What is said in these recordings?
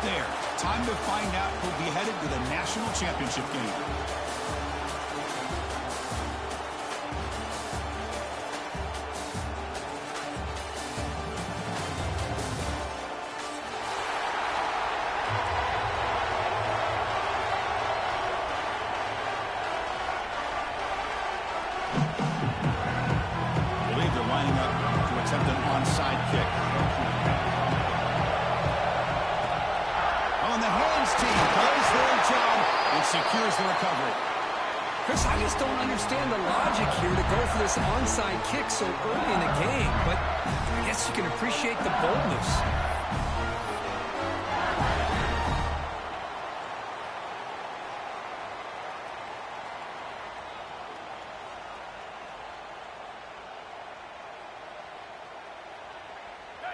there. Time to find out who'll be headed to the national championship game. Secures the recovery. Chris, I just don't understand the logic here to go for this onside kick so early in the game, but I guess you can appreciate the boldness.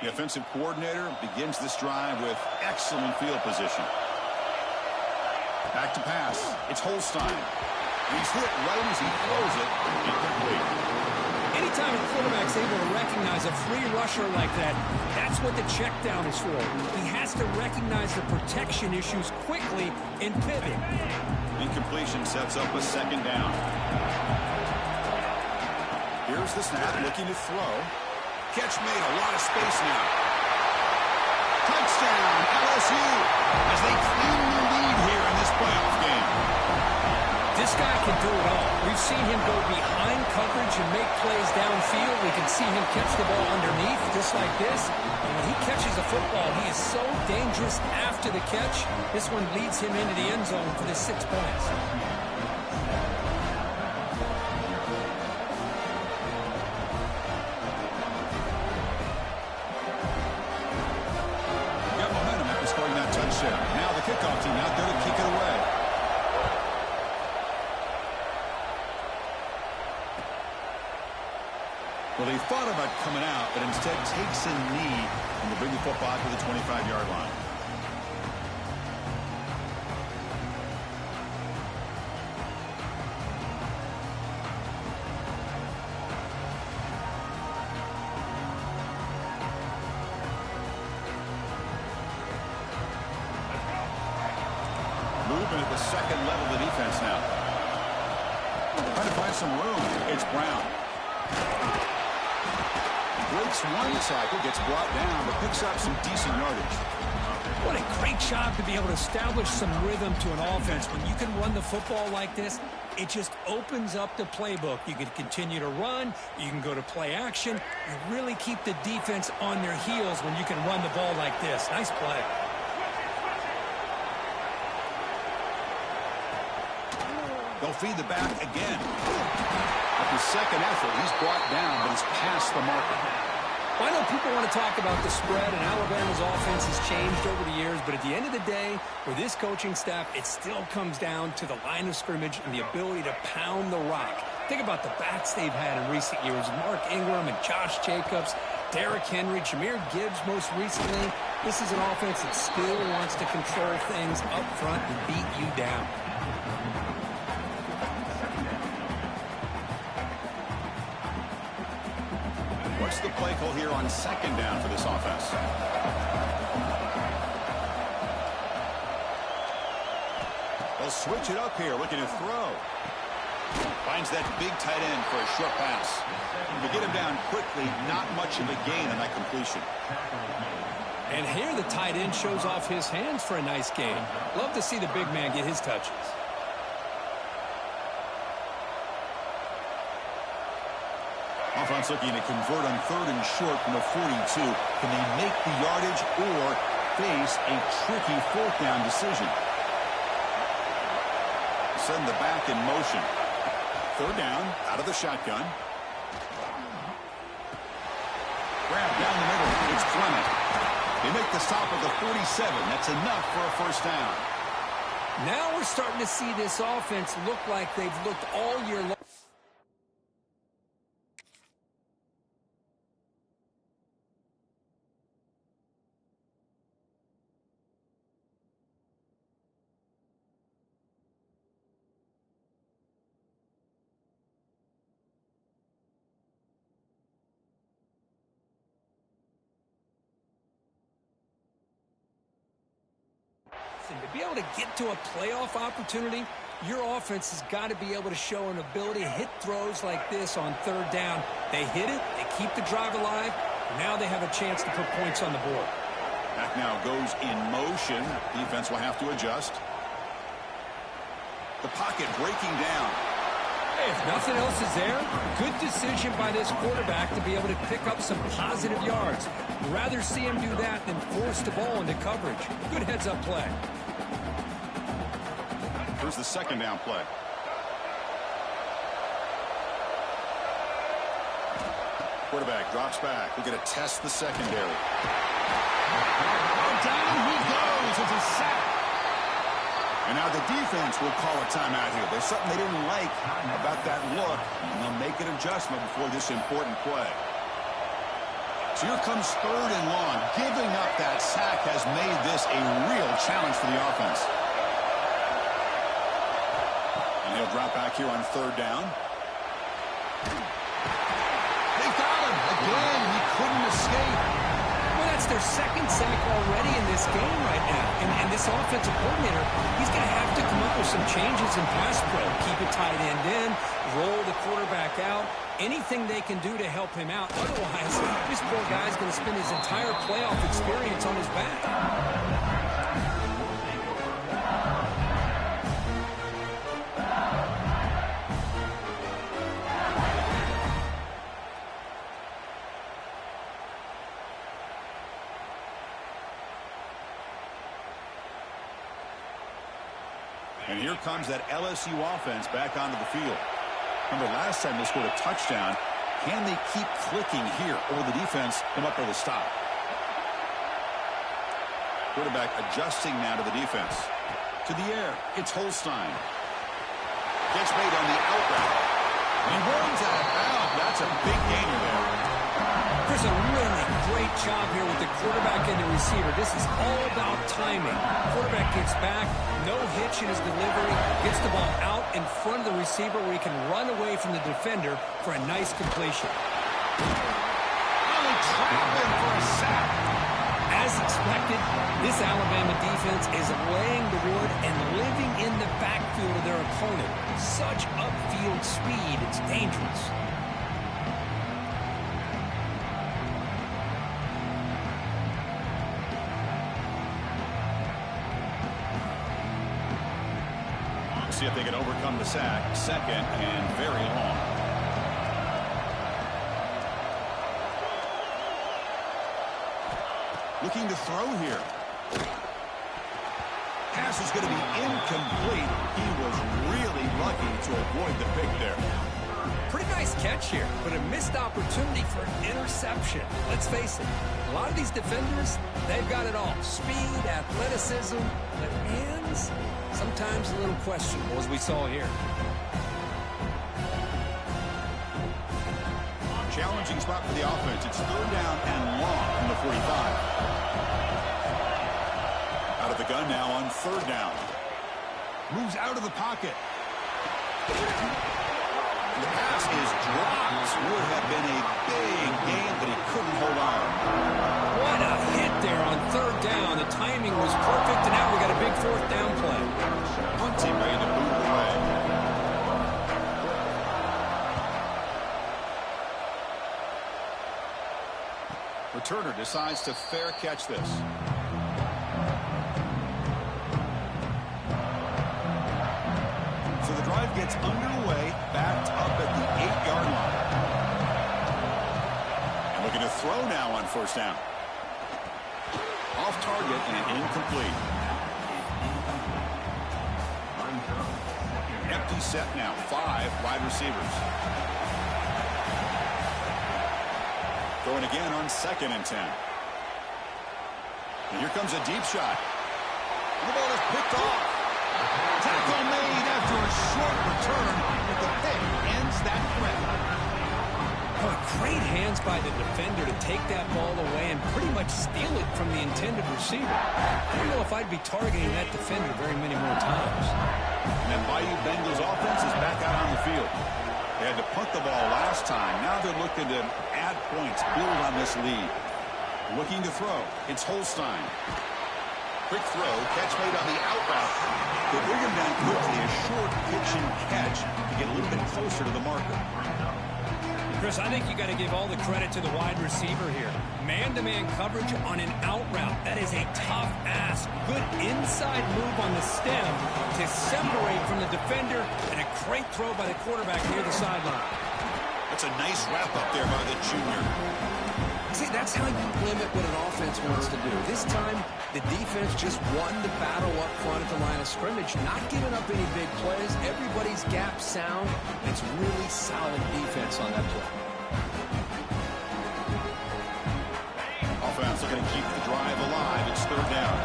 The offensive coordinator begins this drive with excellent field position. Back to pass. It's Holstein. He's hit right as he throws it. Incomplete. Anytime a quarterback's able to recognize a free rusher like that, that's what the check down is for. He has to recognize the protection issues quickly and pivot. Incompletion sets up a second down. Here's the snap, looking to throw. Catch made, a lot of space now. Touchdown, LSU, as they claim the lead here in this playoff game. This guy can do it all. We've seen him go behind coverage and make plays downfield. We can see him catch the ball underneath, just like this. And when he catches a football, he is so dangerous after the catch. This one leads him into the end zone for the 6 points. Now the kickoff team out there to kick it away. Well, they thought about coming out, but instead takes a knee and they bring the football to the 25-yard line. Moving at the second level of the defense now. Trying to find some room. It's Brown. Breaks one tackle, gets brought down, but picks up some decent yardage. What a great job to be able to establish some rhythm to an offense. When you can run the football like this, it just opens up the playbook. You can continue to run. You can go to play action. You really keep the defense on their heels when you can run the ball like this. Nice play. They'll feed the back again. After second effort, he's brought down, but he's past the marker. Well, I know people want to talk about the spread, and Alabama's offense has changed over the years, but at the end of the day, for this coaching staff, it still comes down to the line of scrimmage and the ability to pound the rock. Think about the backs they've had in recent years. Mark Ingram and Josh Jacobs, Derrick Henry, Jahmyr Gibbs most recently. This is an offense that still wants to control things up front and beat you down. What's the play call here on second down for this offense? They'll switch it up here, looking to throw. Finds that big tight end for a short pass. To get him down quickly, not much of a gain on that completion. And here the tight end shows off his hands for a nice gain. Love to see the big man get his touches. Offense looking to convert on third and short from the 42. Can they make the yardage or face a tricky fourth down decision? Send the back in motion. Third down, out of the shotgun. Grab down the middle. It's Clement. They make the stop at the 47. That's enough for a first down. Now we're starting to see this offense look like they've looked all year long. And to be able to get to a playoff opportunity, your offense has got to be able to show an ability to hit throws like this on third down. They hit it, they keep the drive alive, and now they have a chance to put points on the board. Back now goes in motion. Defense will have to adjust. The pocket breaking down. Hey, if nothing else is there, good decision by this quarterback to be able to pick up some positive yards. I'd rather see him do that than force the ball into coverage. Good heads-up play. Here's the second down play. Quarterback drops back. We're going to test the secondary. Down he goes. It's a sack. And now the defense will call a timeout here. There's something they didn't like about that look, and they'll make an adjustment before this important play. So here comes third and long. Giving up that sack has made this a real challenge for the offense. And he'll drop back here on third down. They got him again. He couldn't escape. Well, that's their second sack already in this game right now. And this offensive coordinator, he's going to have to come up with some changes in pass pro. Keep a tight end in, roll the quarterback out, anything they can do to help him out. Otherwise, this poor guy's going to spend his entire playoff experience on his back. And here comes that LSU offense back onto the field. Remember, last time they scored a touchdown. Can they keep clicking here, or will the defense come up with a stop? Quarterback adjusting now to the defense. To the air, it's Holstein. Gets made on the out route. He runs out of bounds. That's a big gainer there. There's a really great job here with the quarterback and the receiver. This is all about timing. Quarterback gets back, no hitch in his delivery, gets the ball out in front of the receiver where he can run away from the defender for a nice completion. Really trapping for a sack. As expected, this Alabama defense is laying the wood and living in the backfield of their opponent. Such upfield speed, it's dangerous. See if they can overcome the sack. Second and very long. Looking to throw here. Pass is going to be incomplete. He was really lucky to avoid the pick there. Pretty nice catch here, but a missed opportunity for an interception. Let's face it, a lot of these defenders, they've got it all. Speed, athleticism, but hands, sometimes a little questionable, as we saw here. Challenging spot for the offense. It's third down and long from the 45. Out of the gun now on third down. Moves out of the pocket. And the pass is dropped. Would have been a big gain, but he couldn't hold on. What a hit there on third down. The timing was perfect, and now we got a big fourth down play. Punting ready to boot it away. Returner decides to fair catch this. So the drive gets underway, backed up at the 8-yard line. And looking to throw now on first down. Off target and incomplete. Empty set now. 5 wide receivers. Throwing again on second and 10. And here comes a deep shot. And the ball is picked off. Tackle made after a short return, but the pick ends that threat. Oh, great hands by the defender to take that ball away and pretty much steal it from the intended receiver. I don't know if I'd be targeting that defender very many more times. And that Bayou Bengals offense is back out on the field. They had to punt the ball last time. Now they're looking to add points, build on this lead. Looking to throw. It's Holstein. Quick throw, catch made on the out route. They bring him down quickly, a short pitch and catch to get a little bit closer to the marker. Chris, I think you got to give all the credit to the wide receiver here. Man-to-man coverage on an out route. That is a tough ask. Good inside move on the stem to separate from the defender, and a great throw by the quarterback near the sideline. That's a nice wrap up there by the junior. See, that's how you limit what an offense wants to do. This time, the defense just won the battle up front at the line of scrimmage, not giving up any big plays. Everybody's gap sound. It's really solid defense on that play. Offense looking to keep the drive alive. It's third down.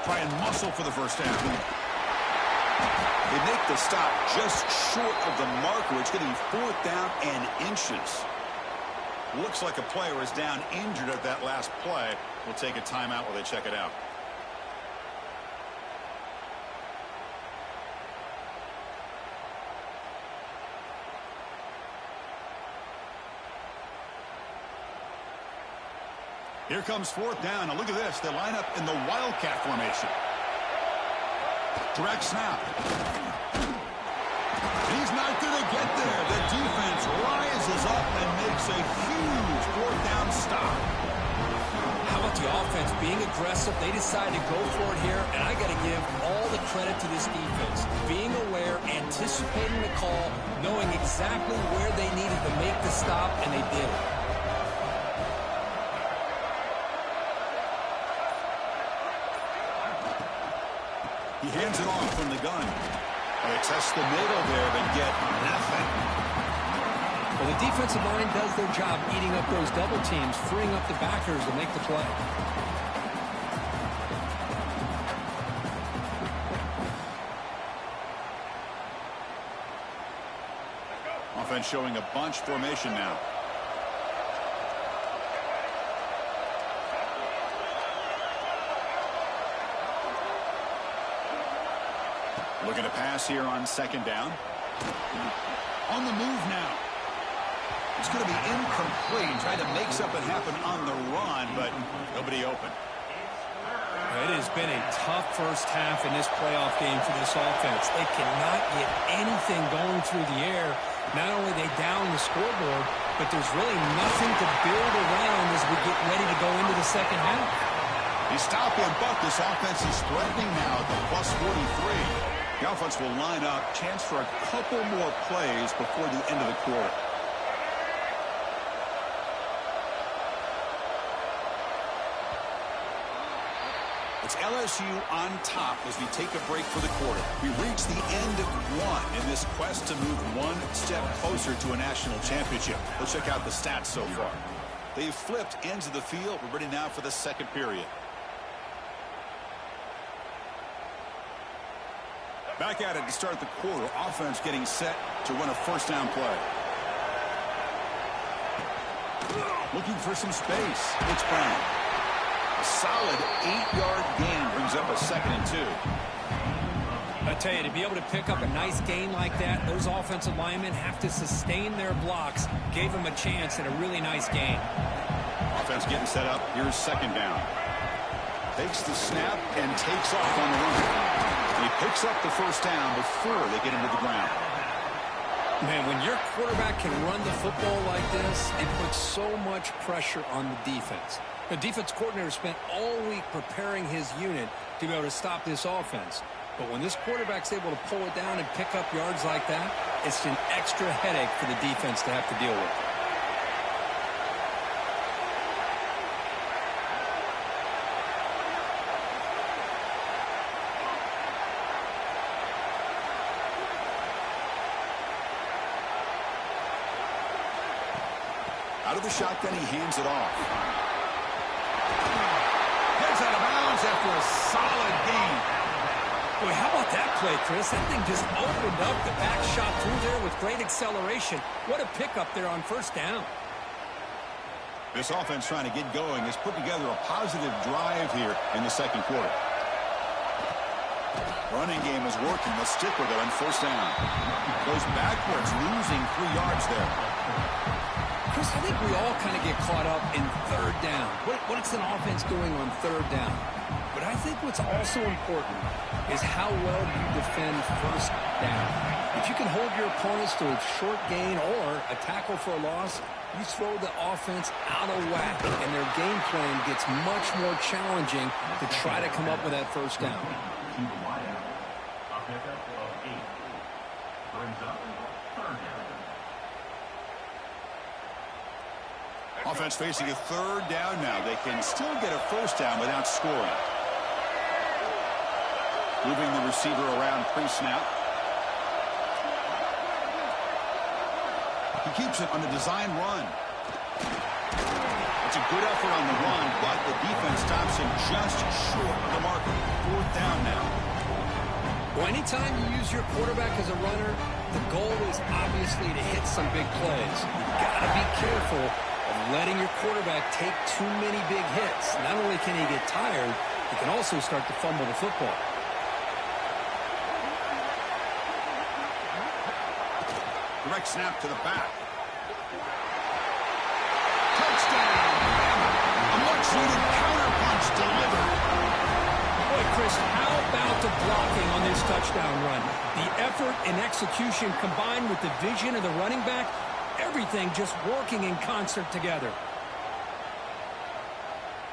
Try and muscle for the first down. They make the stop just short of the marker. It's going to be fourth down and inches. Looks like a player is down injured at that last play. We'll take a timeout while they check it out. Here comes fourth down. Now look at this. They line up in the Wildcat formation. Direct snap. He's not going to get there. The defense rises up and makes a huge fourth down stop. How about the offense being aggressive? They decide to go for it here, and I got to give all the credit to this defense. Being aware, anticipating the call, knowing exactly where they needed to make the stop, and they did it. He hands it off from the gun. They test the middle there, but get nothing. Well, the defensive line does their job eating up those double teams, freeing up the backers to make the play. Offense showing a bunch formation now. Looking to pass here on second down. On the move now. It's going to be incomplete. Trying to make something happen on the run, but nobody open. It has been a tough first half in this playoff game for this offense. They cannot get anything going through the air. Not only they down the scoreboard, but there's really nothing to build around as we get ready to go into the second half. He stopped and buck. This offense is threatening now at the plus 43. The offense will line up. Chance for a couple more plays before the end of the quarter. It's LSU on top as we take a break for the quarter. We reach the end of one in this quest to move one step closer to a national championship. Let's check out the stats so far. They've flipped ends of the field. We're ready now for the second period. Back at it to start the quarter. Offense getting set to run a first down play. Looking for some space. It's Brown. A solid 8-yard gain brings up a 2nd and 2. I tell you, to be able to pick up a nice gain like that, those offensive linemen have to sustain their blocks. Gave them a chance at a really nice gain. Offense getting set up. Here's second down. Takes the snap and takes off on the run. He picks up the first down before they get into the ground. Man, when your quarterback can run the football like this, it puts so much pressure on the defense. The defense coordinator spent all week preparing his unit to be able to stop this offense. But when this quarterback's able to pull it down and pick up yards like that, it's an extra headache for the defense to have to deal with. Out of the shotgun, he hands it off. Gets out of bounds after a solid gain. Boy, how about that play, Chris? That thing just opened up. The back shot through there with great acceleration. What a pickup there on first down. This offense trying to get going has put together a positive drive here in the second quarter. Running game is working. They'll stick with it on first down. Goes backwards, losing 3 yards there. Chris, I think we all kind of get caught up in third down. What's an offense doing on third down? But I think what's also important is how well you defend first down. If you can hold your opponents to a short gain or a tackle for a loss, you throw the offense out of whack, and their game plan gets much more challenging to try to come up with that first down. Offense facing a third down now. They can still get a first down without scoring. Moving the receiver around pre-snap. He keeps it on the design run. It's a good effort on the run, but the defense stops him just short of the marker. Fourth down now. Well, anytime you use your quarterback as a runner, the goal is obviously to hit some big plays. You've got to be careful of letting your quarterback take too many big hits. Not only can he get tired, he can also start to fumble the football. Direct snap to the back. Touchdown. A much-needed counterpunch delivered. Boy, Chris, how about the blocking on this touchdown run? The effort and execution combined with the vision of the running back, everything just working in concert together.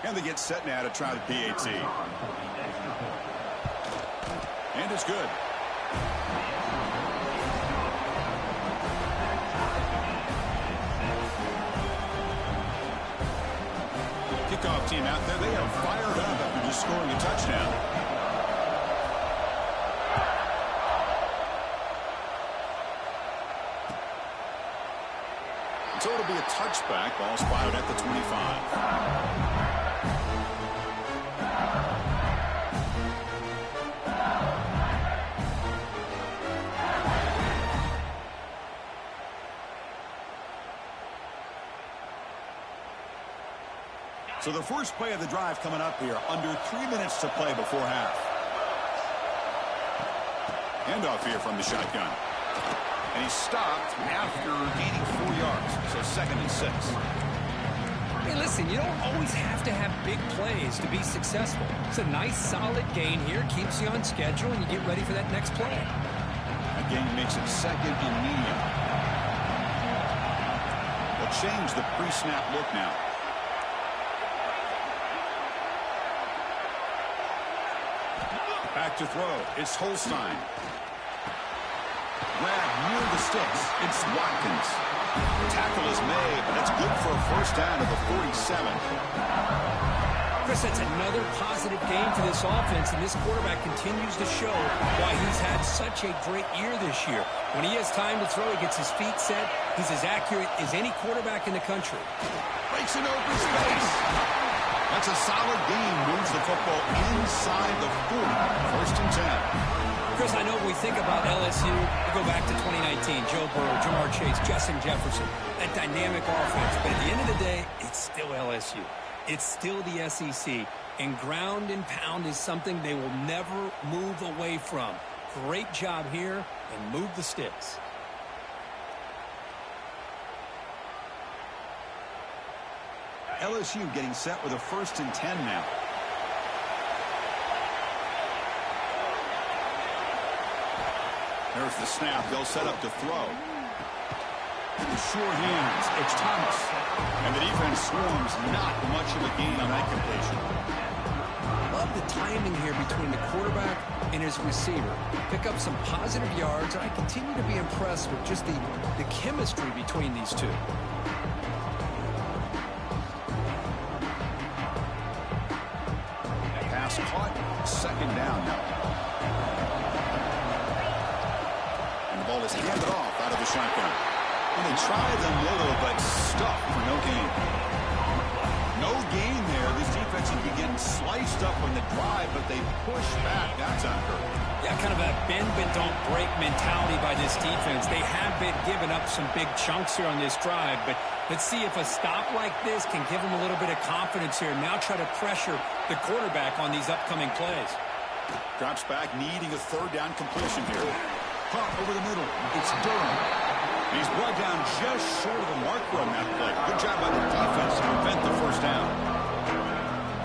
And they get set now to try the PAT. And it's good. Kickoff team out there, they are fired up after just scoring a touchdown. So it'll be a touchback. Ball spotted at the 25. So the first play of the drive coming up here. Under 3 minutes to play before half. Handoff here from the shotgun. And he stopped after gaining 4 yards. So 2nd and 6. Hey, listen, you don't always have to have big plays to be successful. It's a nice, solid gain here. Keeps you on schedule, and you get ready for that next play. That gain makes it 2nd and medium. They'll change the pre-snap look now. Back to throw. It's Holstein. Grab near the sticks. It's Watkins. Tackle is made, but that's good for a first down at the 47. Chris, that's another positive game for this offense, and this quarterback continues to show why he's had such a great year this year. When he has time to throw, he gets his feet set. He's as accurate as any quarterback in the country. Breaks an open space. That's a solid game. Moves the football inside the 40. 1st and 10. Chris, I know when we think about LSU, we go back to 2019. Joe Burrow, Jamar Chase, Justin Jefferson. That dynamic offense. But at the end of the day, it's still LSU. It's still the SEC. And ground and pound is something they will never move away from. Great job here, and move the sticks. LSU getting set with a 1st and 10 now. There's the snap. They'll set up to throw. Sure hands. It's Thomas. And the defense swarms. Not much of a gain on that completion. Love the timing here between the quarterback and his receiver. Pick up some positive yards. I continue to be impressed with just the chemistry between these two. Pass caught. 2nd down now. And the ball is handed off out of the shotgun. And they tried them little, but stuck for no gain. No gain there. This defense will be getting sliced up on the drive, but they push back. That's on Kirk. Yeah, kind of a bend but don't break mentality by this defense. They have been giving up some big chunks here on this drive, but let's see if a stop like this can give them a little bit of confidence here. Now try to pressure the quarterback on these upcoming plays. Drops back, needing a third down completion here. Pop over the middle. It's Durham. He's brought down just short of the marker on that play. Good job by the defense to prevent the first down.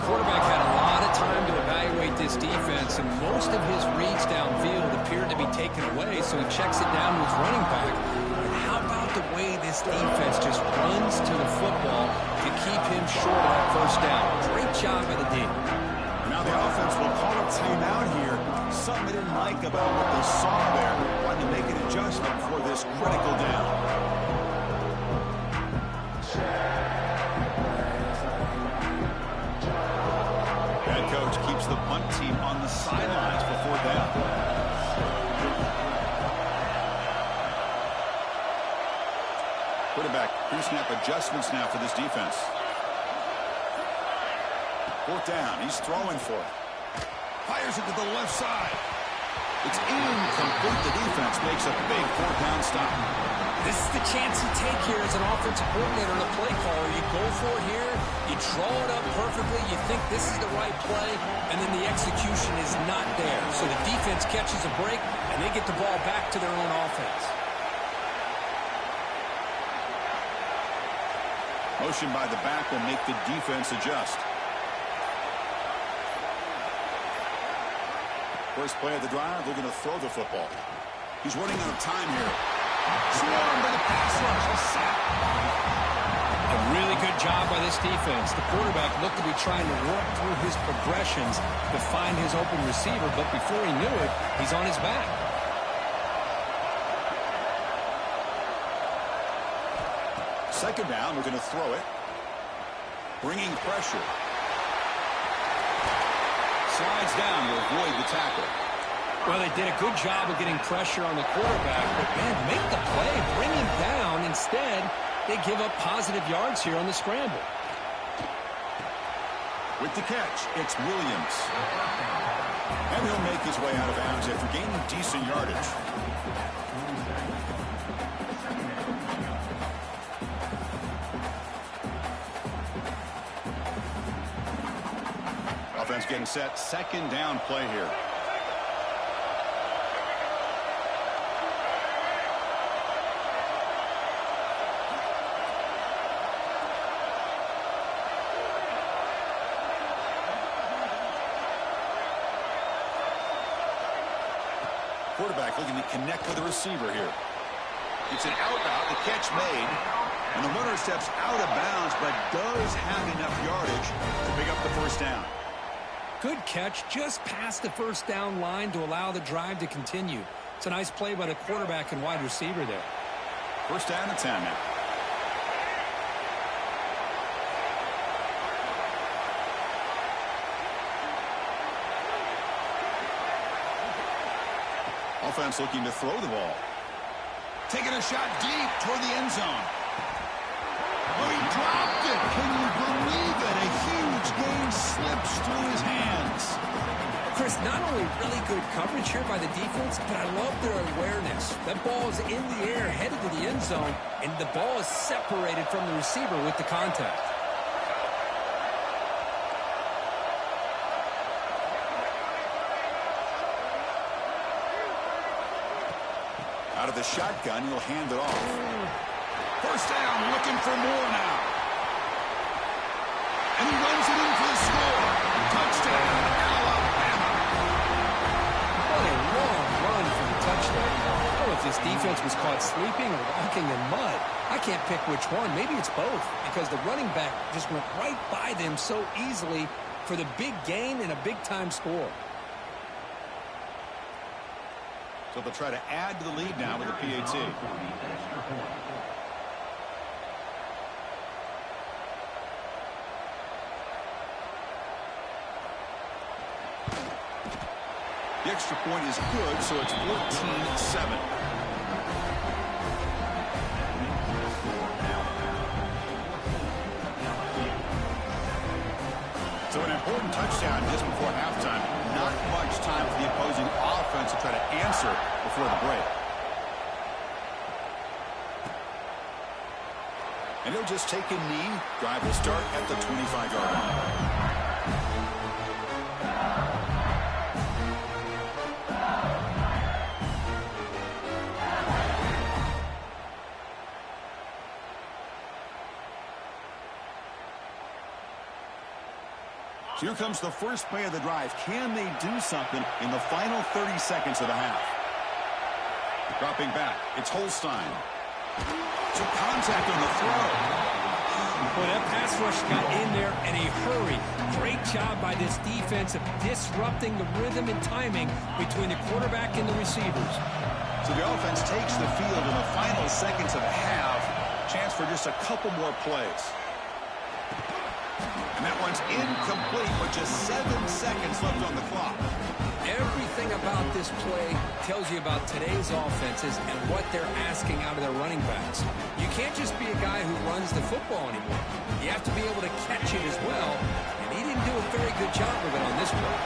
Quarterback had a lot of time to evaluate this defense, and most of his reads downfield appeared to be taken away, so he checks it down with running back. And how about the way this defense just runs to the football to keep him short of that first down? Great job by the D. Now the offense will call a timeout here. Something they didn't like about what they saw there. Wanting to make an adjustment for this critical down. Head coach keeps the punt team on the sidelines before down. Quarterback pre-snap adjustments now for this defense. Fourth down. He's throwing for it. Fires it to the left side. It's incomplete. The defense makes a big fourth down stop. This is the chance you take here as an offensive coordinator and a play caller. You go for it here. You draw it up perfectly. You think this is the right play, and then the execution is not there. So the defense catches a break, and they get the ball back to their own offense. Motion by the back will make the defense adjust. First play of the drive, they're going to throw the football. He's running out of time here. Swarmed by the pass rush. A sack. A really good job by this defense. The quarterback looked to be trying to work through his progressions to find his open receiver, but before he knew it, he's on his back. Second down, we're going to throw it. Bringing pressure. Slides down to avoid the tackle. Well, they did a good job of getting pressure on the quarterback, but, man, make the play, bring him down. Instead, they give up positive yards here on the scramble. With the catch, it's Williams. And he'll make his way out of bounds after gaining decent yardage. Offense getting set. Second down play here. Quarterback looking to connect with the receiver here. It's an out route. The catch made. And the runner steps out of bounds, but does have enough yardage to pick up the first down. Good catch just past the first down line to allow the drive to continue. It's a nice play by the quarterback and wide receiver there. First down and 10 now. Offense looking to throw the ball. Taking a shot deep toward the end zone. Oh, he dropped it. Can you believe it? A huge gain slips through his hands. Chris, not only really good coverage here by the defense, but I love their awareness. That ball is in the air, headed to the end zone, and the ball is separated from the receiver with the contact. Out of the shotgun, he'll hand it off. First down, looking for more now. And he runs it in for the score. Touchdown, Alabama. What a long run for the touchdown. I don't know if this defense was caught sleeping or walking in mud. I can't pick which one. Maybe it's both, because the running back just went right by them so easily for the big gain and a big-time score. So they'll try to add to the lead now with a PAT. The extra point is good, so it's 14-7. So an important touchdown just before halftime. Not much time for the opposing offense to try to answer before the break. And he'll just take a knee. Drive will start at the 25-yard line. So here comes the first play of the drive. Can they do something in the final 30 seconds of the half? Dropping back, it's Holstein. Took contact on the throw. Well, that pass rush got in there in a hurry. Great job by this defense of disrupting the rhythm and timing between the quarterback and the receivers. So the offense takes the field in the final seconds of the half. Chance for just a couple more plays. And that one's incomplete with just 7 seconds left on the clock. Everything about this play tells you about today's offenses and what they're asking out of their running backs. You can't just be a guy who runs the football anymore. You have to be able to catch it as well, and he didn't do a very good job of it on this play.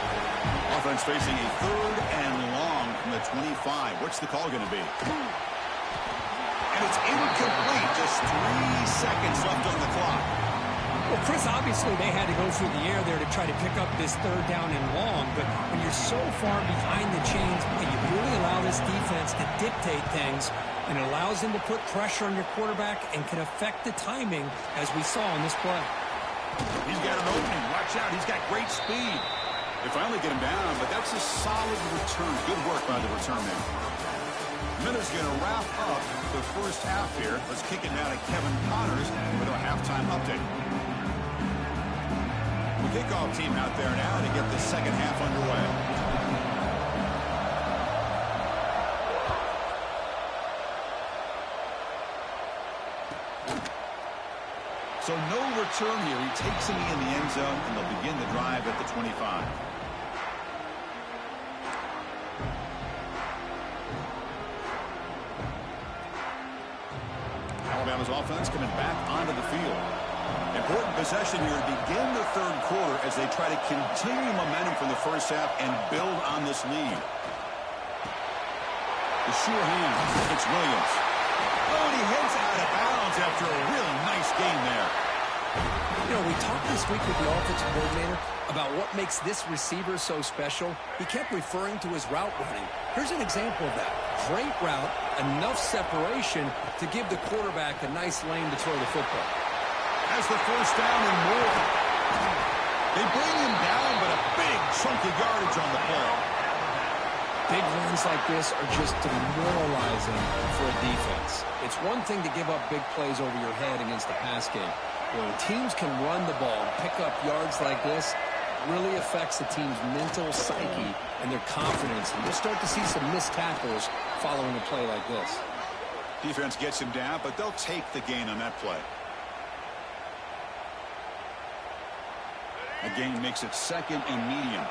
Offense facing a 3rd and long from the 25. What's the call going to be? And it's incomplete. Just 3 seconds left on the clock. Well, Chris, obviously they had to go through the air there to try to pick up this 3rd down and long, but when you're so far behind the chains, you really allow this defense to dictate things, and it allows them to put pressure on your quarterback and can affect the timing, as we saw in this play. He's got an opening. Watch out. He's got great speed. They finally get him down, but that's a solid return. Good work by the return man. Miller's going to wrap up the first half here. Let's kick it now to Kevin Connors with our halftime update. The kickoff team out there now to get the second half underway. So no return here. He takes him in the end zone, and they'll begin the drive at the 25. Alabama's offense coming back onto the field. Important possession here to begin the 3rd quarter as they try to continue momentum from the first half and build on this lead. The sure hand. It's Williams. Oh, and he heads out of bounds after a really nice game there. You know, we talked this week with the offensive coordinator about what makes this receiver so special. He kept referring to his route running. Here's an example of that. Great route, enough separation to give the quarterback a nice lane to throw the football. Has the first down and more. They bring him down, but a big chunk of yardage on the play. Big runs like this are just demoralizing for a defense. It's one thing to give up big plays over your head against the pass game. When teams can run the ball and pick up yards like this, it really affects the team's mental psyche and their confidence. And you'll start to see some missed tackles following a play like this. Defense gets him down, but they'll take the gain on that play. A gain makes it 2nd and medium.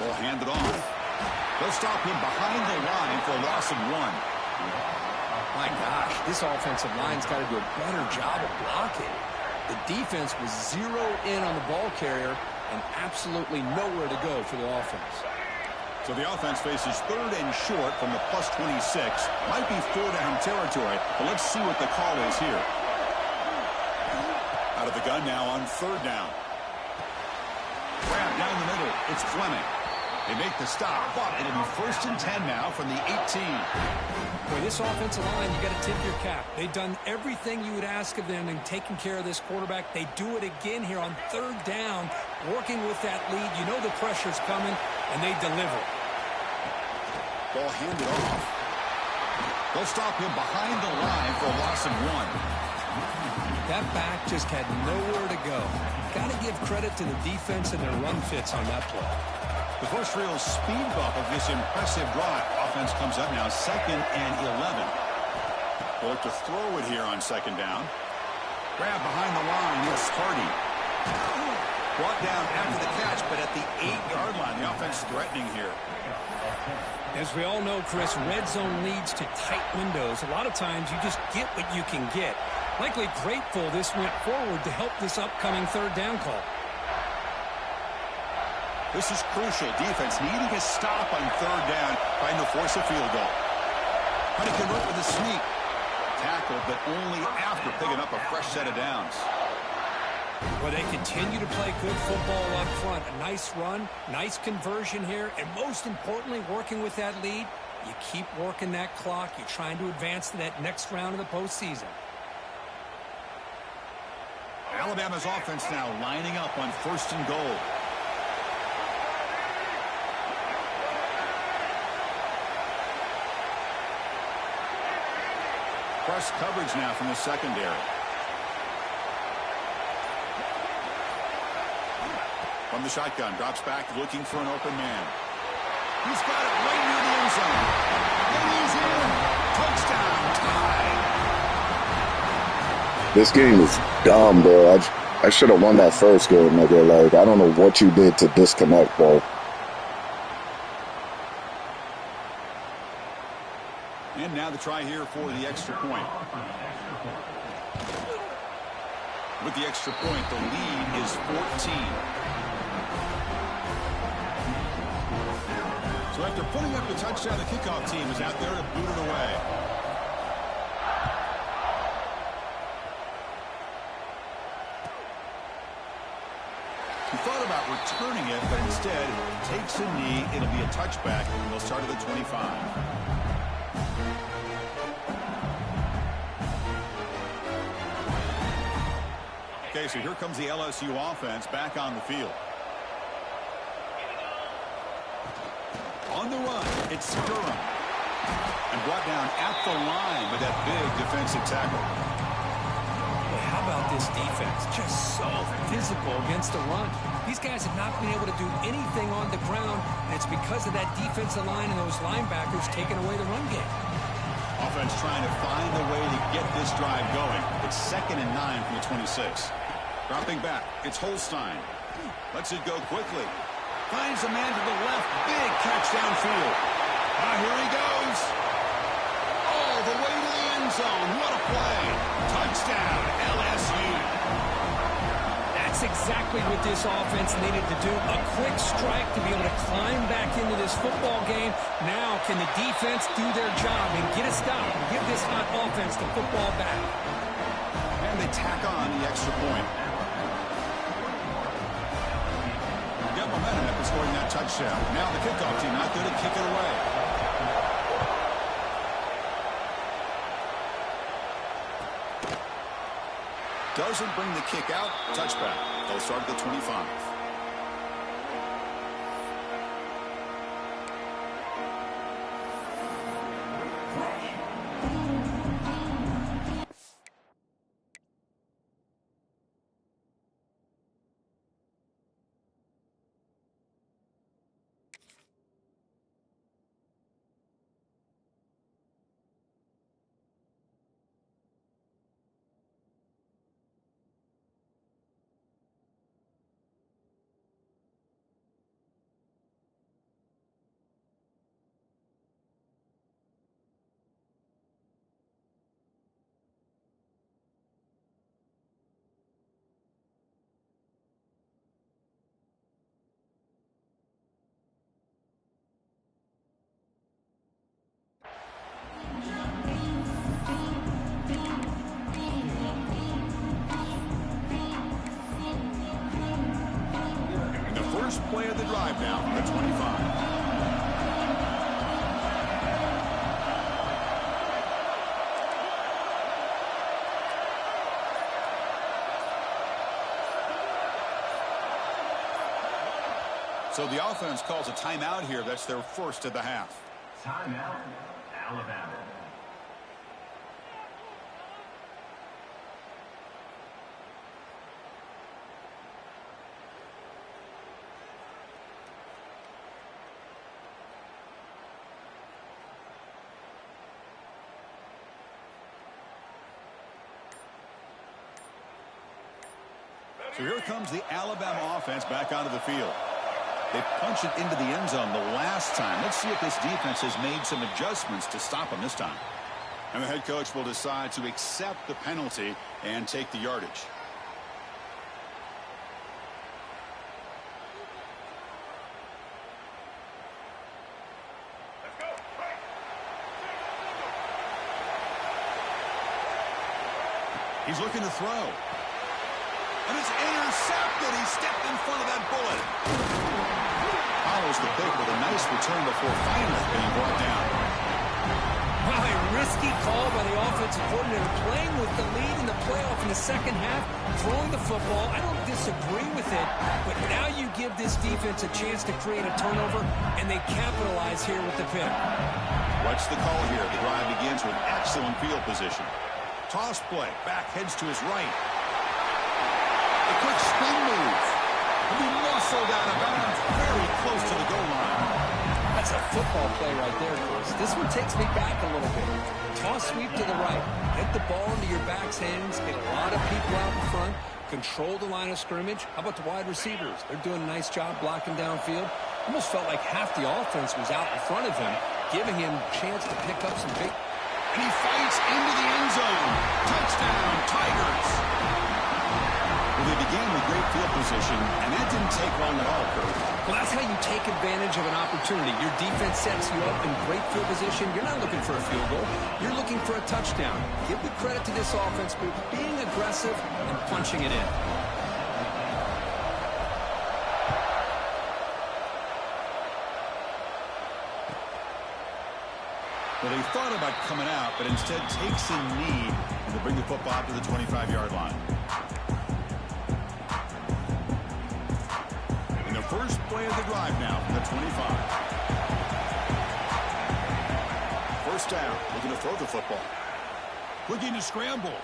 Ball handed off. They'll stop him behind the line for a loss of 1. My gosh, this offensive line's got to do a better job of blocking. The defense was zeroed in on the ball carrier and absolutely nowhere to go for the offense. So the offense faces 3rd and short from the plus 26. Might be 4-down territory, but let's see what the call is here. Out of the gun now on 3rd down. Grab down the middle. It's Fleming. They make the stop, but it'll be 1st and 10 now from the 18. Boy, this offensive line, you got to tip your cap. They've done everything you would ask of them in taking care of this quarterback. They do it again here on 3rd down, working with that lead. You know the pressure's coming, and they deliver. Ball handed off. They'll stop him behind the line for a loss of 1. That back just had nowhere to go. Got to give credit to the defense and their run fits on that play. The first real speed bump of this impressive drive. Offense comes up now 2nd and 11. They'll look to throw it here on 2nd down. Grab behind the line. It's Hardy. Brought down after the catch, but at the 8-yard line. The offense threatening here. As we all know, Chris, red zone leads to tight windows. A lot of times you just get what you can get. Likely grateful this went forward to help this upcoming 3rd down call. This is crucial. Defense needing a stop on 3rd down, trying to force a field goal. Trying to convert with a sneak. Tackle, but only after picking up a fresh set of downs. Well, they continue to play good football up front. A nice run, nice conversion here, and most importantly, working with that lead, you keep working that clock. You're trying to advance to that next round of the postseason. Alabama's offense now lining up on 1st and goal. Press coverage now from the secondary. From the shotgun, drops back looking for an open man. He's got it right near the end zone. And he's in. Touchdown, tie. This game is dumb, bro. I should have won that first game, nigga. Like, I don't know what you did to disconnect, bro. And now the try here for the extra point. With the extra point, the lead is 14. So after putting up the touchdown, the kickoff team is out there to boot it away. He thought about returning it, but instead takes a knee. It'll be a touchback, and they'll start at the 25. Okay, so here comes the LSU offense back on the field. On the run, it's Durham. And brought down at the line with that big defensive tackle. Well, how about this defense? Just so physical against the run. These guys have not been able to do anything on the ground, and it's because of that defensive line and those linebackers taking away the run game. Offense trying to find a way to get this drive going. It's 2nd and 9 from the 26. Dropping back, it's Holstein. Lets it go quickly. Finds a man to the left. Big catch downfield. Here he goes. All the way to the end zone. What a play. Touchdown, LSU. That's exactly what this offense needed to do. A quick strike to be able to climb back into this football game. Now can the defense do their job and get a stop and give this hot offense the football back? And they tack on the extra point. Got momentum after scoring that touchdown. Now the kickoff team out there to kick it away. Doesn't bring the kick out. Touchback. They'll start at the 25. First play of the drive now from the 25. So the offense calls a timeout here. That's their first of the half. Timeout, Alabama. So here comes the Alabama offense back onto the field. They punch it into the end zone the last time. Let's see if this defense has made some adjustments to stop them this time. And the head coach will decide to accept the penalty and take the yardage. He's looking to throw. And it's intercepted. He stepped in front of that bullet. Follows the pick with a nice return before finally being brought down. Wow, a risky call by the offensive coordinator, playing with the lead in the playoff the second half, throwing the football. I don't disagree with it, but now you give this defense a chance to create a turnover, and they capitalize here with the pick. What's the call here? The drive begins with excellent field position. Toss play. Back heads to his right. A quick spin move. He'll be muscled out of bounds very close to the goal line. That's a football play right there, Chris. This one takes me back a little bit. Toss sweep to the right. Get the ball into your back's hands. Get a lot of people out in front. Control the line of scrimmage. How about the wide receivers? They're doing a nice job blocking downfield. Almost felt like half the offense was out in front of him, giving him a chance to pick up some big... And he fights into the end zone. Touchdown, Tigers. Well, they began with great field position, and that didn't take long at all, Kurt. Well, that's how you take advantage of an opportunity. Your defense sets you up in great field position. You're not looking for a field goal. You're looking for a touchdown. Give the credit to this offense for being aggressive and punching it in. Well, they thought about coming out, but instead takes a knee to bring the football to the 25-yard line. And the first play of the drive now from the 25. First down, looking to throw the football. Looking to scramble.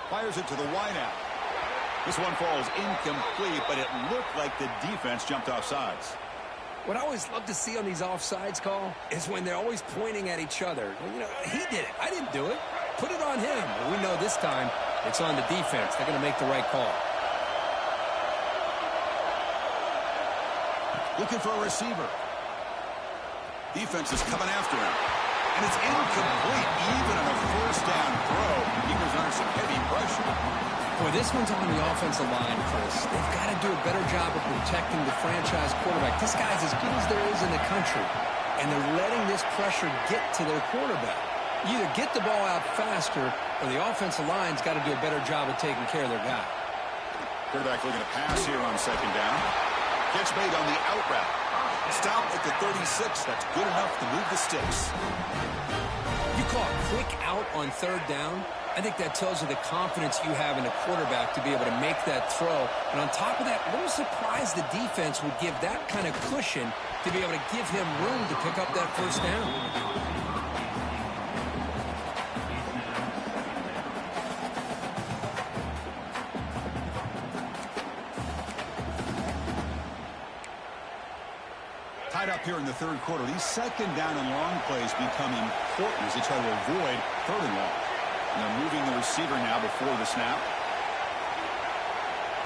Fires it to the wideout. This one falls incomplete, but it looked like the defense jumped off sides. What I always love to see on these offsides call is when they're always pointing at each other. You know, he did it. I didn't do it. Put it on him. But we know this time it's on the defense. They're going to make the right call. Looking for a receiver. Defense is coming after him. And it's incomplete, even on a first down throw. He was under some heavy pressure. Boy, this one's on the offensive line, Chris. They've got to do a better job of protecting the franchise quarterback. This guy's as good as there is in the country, and they're letting this pressure get to their quarterback. You either get the ball out faster, or the offensive line's got to do a better job of taking care of their guy. Quarterback looking to pass here on second down. Catch made on the out route. Stop at the 36. That's good enough to move the sticks. You call a quick out on third down. I think that tells you the confidence you have in the quarterback to be able to make that throw. And on top of that, a little surprised the defense would give that kind of cushion to be able to give him room to pick up that first down. Tied up here in the third quarter. These second down and long plays become important as they try to avoid third and long. And they're moving the receiver now before the snap.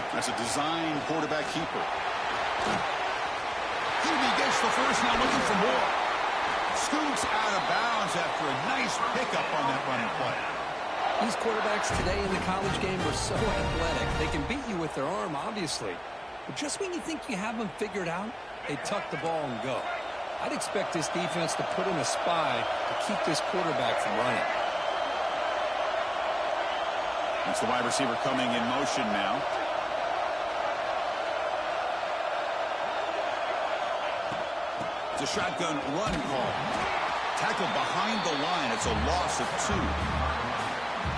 That's a design quarterback keeper. He gets the first, now looking for more. Scoots out of bounds after a nice pickup on that running play. These quarterbacks today in the college game are so athletic. They can beat you with their arm, obviously. But just when you think you have them figured out, they tuck the ball and go. I'd expect this defense to put in a spy to keep this quarterback from running. That's the wide receiver coming in motion now. It's a shotgun run call. Tackled behind the line. It's a loss of 2.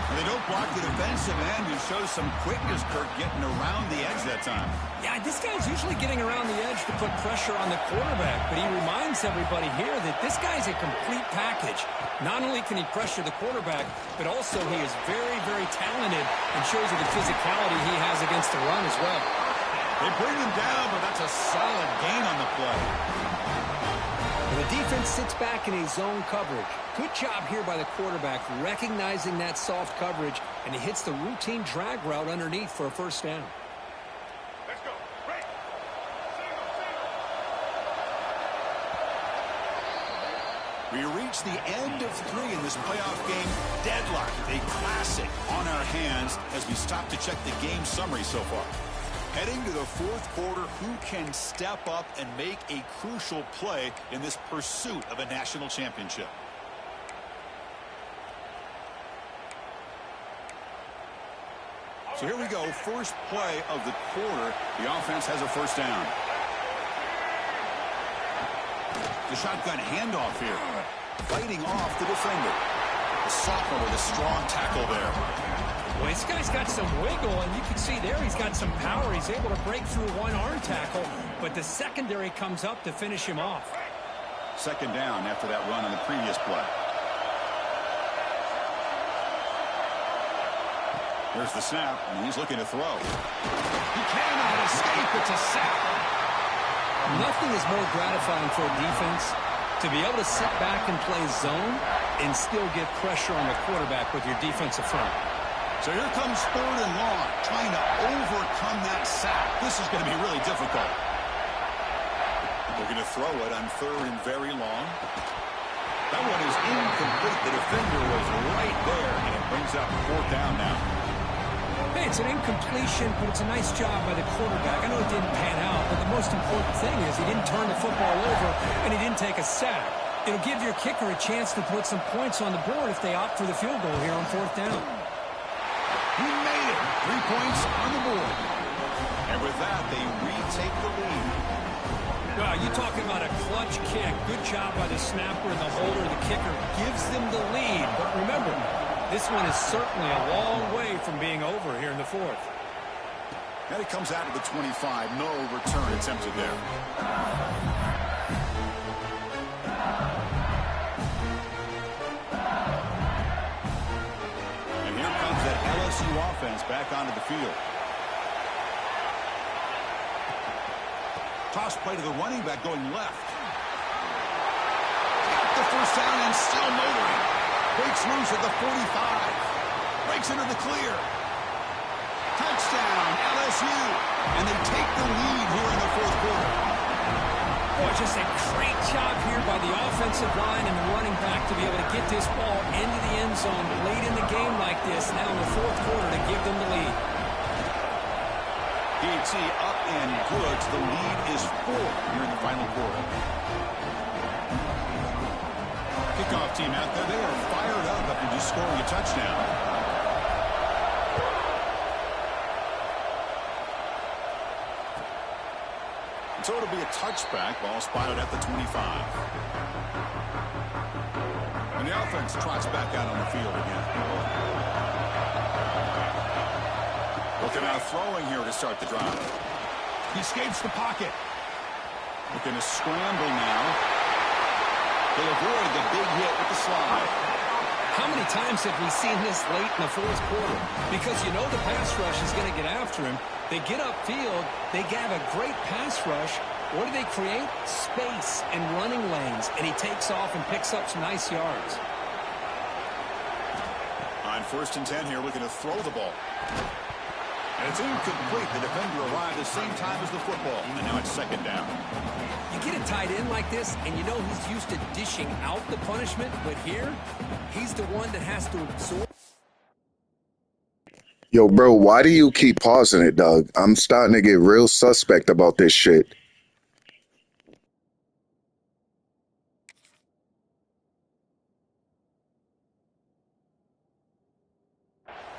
And they don't block the defensive end, who shows some quickness, Kirk, getting around the edge that time. Yeah, this guy's usually getting around the edge to put pressure on the quarterback, but he reminds everybody here that this guy's a complete package. Not only can he pressure the quarterback, but also he is very, very talented and shows you the physicality he has against the run as well. They bring him down, but that's a solid gain on the play. And the defense sits back in a zone coverage. Good job here by the quarterback recognizing that soft coverage, and he hits the routine drag route underneath for a first down. Let's go. Right. We reach the end of 3 in this playoff game. Deadlock, a classic on our hands as we stop to check the game summary so far. Heading to the fourth quarter, who can step up and make a crucial play in this pursuit of a national championship? So here we go, first play of the quarter. The offense has a first down. The shotgun handoff here. Fighting off the defender. The sophomore with a strong tackle there. This guy's got some wiggle, and you can see there he's got some power. He's able to break through one arm tackle, but the secondary comes up to finish him off. Second down after that run on the previous play. Here's the snap, and he's looking to throw. He cannot escape. It's a sack. Nothing is more gratifying for a defense to be able to sit back and play zone and still get pressure on the quarterback with your defensive front. So here comes third and long, trying to overcome that sack. This is going to be really difficult. They're going to throw it on third and very long. That one is incomplete. The defender was right there, and it brings up fourth down now. Hey, it's an incompletion, but it's a nice job by the quarterback. I know it didn't pan out, but the most important thing is he didn't turn the football over, and he didn't take a sack. It'll give your kicker a chance to put some points on the board if they opt for the field goal here on fourth down. He made it. 3 points on the board. And with that, they retake the lead. Well, you're talking about a clutch kick. Good job by the snapper and the holder. The kicker gives them the lead. But remember, this one is certainly a long way from being over here in the fourth. Now he comes out of the 25. No return attempted there. And here comes that LSU offense back onto the field. Toss play to the running back going left. Got the first down and still motoring. Breaks loose at the 45. Breaks into the clear. Touchdown, LSU. And they take the lead here in the fourth quarter. Boy, just a great job here by the offensive line and the running back to be able to get this ball into the end zone late in the game like this, now in the fourth quarter, to give them the lead. PAT up and good. The lead is 4 here in the final quarter. Kickoff team out there. They are fired up after just scoring a touchdown. So it'll be a touchback. Ball spotted at the 25. And the offense trots back out on the field again. Looking at throwing here to start the drive. He escapes the pocket. Looking to scramble now. He'll avoid the big hit with the slide. How many times have we seen this late in the fourth quarter? Because you know the pass rush is going to get after him. They get upfield. They have a great pass rush. What do they create? Space and running lanes. And he takes off and picks up some nice yards. On first and 10 here, looking to throw the ball. And it's incomplete. The defender arrived the same time as the football. And now it's second down. You get a tight end like this, and you know he's used to dishing out the punishment. But here, he's the one that has to absorb. Yo, bro, why do you keep pausing it, Doug? I'm starting to get real suspect about this shit.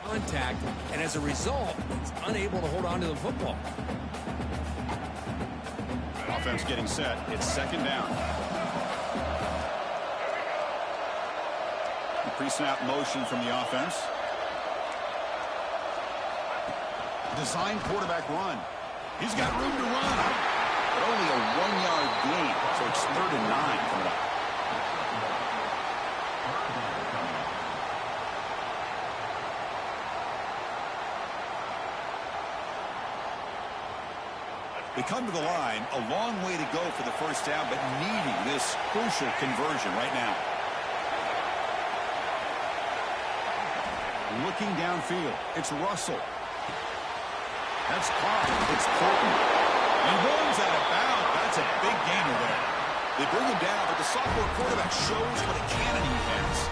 Contact, and as a result, he's unable to hold on to the football. Offense getting set. It's second down. Pre-snap motion from the offense. Design quarterback run. He's got room to run. But only a 1-yard gain, so it's 3rd and 9 coming up. They come to the line, a long way to go for the first down, but needing this crucial conversion right now. Looking downfield, it's Russell. That's caught. It's Colton. He runs out of bounds. That's a big gainer there. They bring him down, but the sophomore quarterback shows what a cannon he has.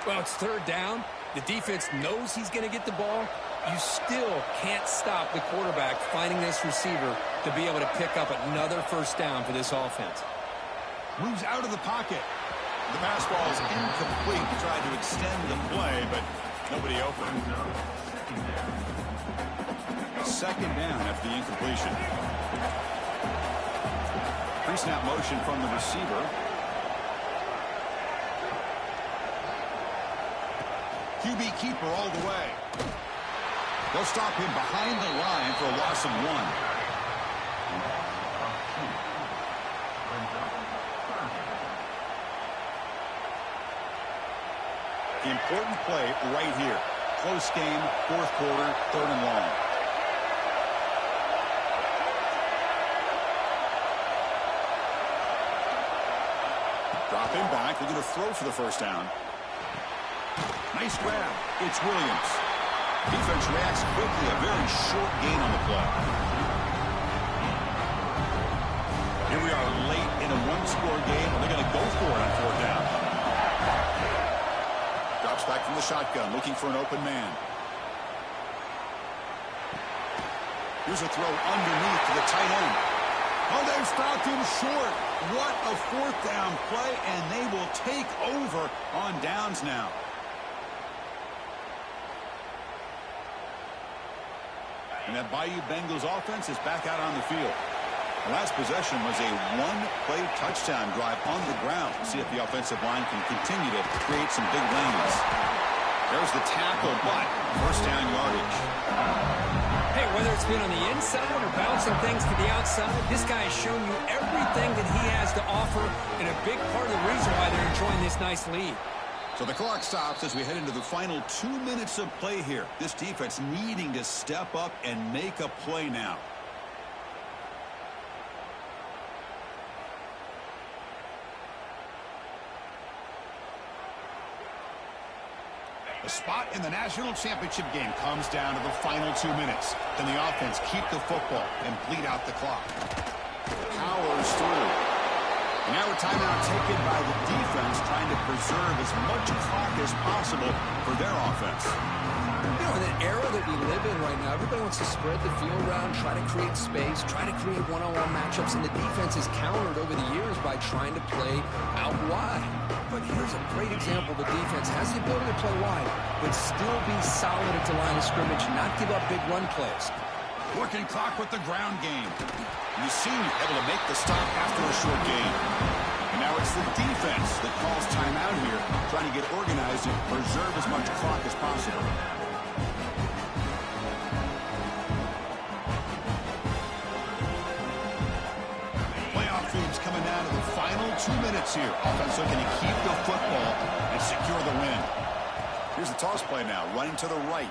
Well, it's third down. The defense knows he's going to get the ball. You still can't stop the quarterback finding this receiver to be able to pick up another first down for this offense. Moves out of the pocket. The pass ball is incomplete. He tried to extend the play, but nobody open. Second down after the incompletion. Pre-snap motion from the receiver. QB keeper all the way. They'll stop him behind the line for a loss of 1. Important play right here. Close game, fourth quarter, 3rd and long. Dropping back, they're going to throw for the first down. Nice grab. It's Williams. Defense reacts quickly, a very short gain on the play. Here we are late in a one-score game. They're going to go for it on 4th down. Drops back from the shotgun, looking for an open man. Here's a throw underneath to the tight end. Oh, they've stopped him short. What a 4th down play, and they will take over on downs now. And that Bayou Bengals offense is back out on the field. The last possession was a one-play touchdown drive on the ground. See if the offensive line can continue to create some big lanes. There's the tackle, but first down yardage. Hey, whether it's been on the inside or bouncing things to the outside, this guy has shown you everything that he has to offer, and a big part of the reason why they're enjoying this nice lead. So the clock stops as we head into the final 2 minutes of play here. This defense needing to step up and make a play now. The spot in the national championship game comes down to the final 2 minutes. Can the offense keep the football and bleed out the clock? Powers through. And now a timeout taken by the defense, trying to preserve as much clock as possible for their offense. You know, in an era that we live in right now, everybody wants to spread the field around, try to create space, try to create one-on-one matchups, and the defense is countered over the years by trying to play out wide. But here's a great example. The defense has the ability to play wide, but still be solid at the line of scrimmage, not give up big run plays. Working clock with the ground game. You see, able to make the stop after a short game. And now it's the defense that calls timeout here, trying to get organized and preserve as much clock as possible. Playoff games coming down to the final 2 minutes here. Offense looking to keep the football and secure the win. Here's the toss play now, running to the right.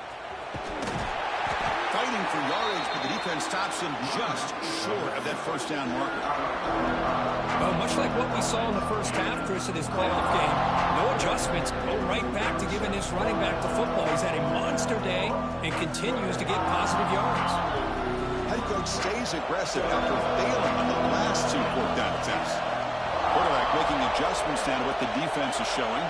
Fighting for yardage, but the defense stops him just short of that first down marker. Well, much like what we saw in the first half, Chris, of this playoff game, no adjustments, go right back to giving this running back the football. He's had a monster day and continues to get positive yards. Head coach stays aggressive after failing on the last 2 4th down attempts. Quarterback making adjustments now to what the defense is showing.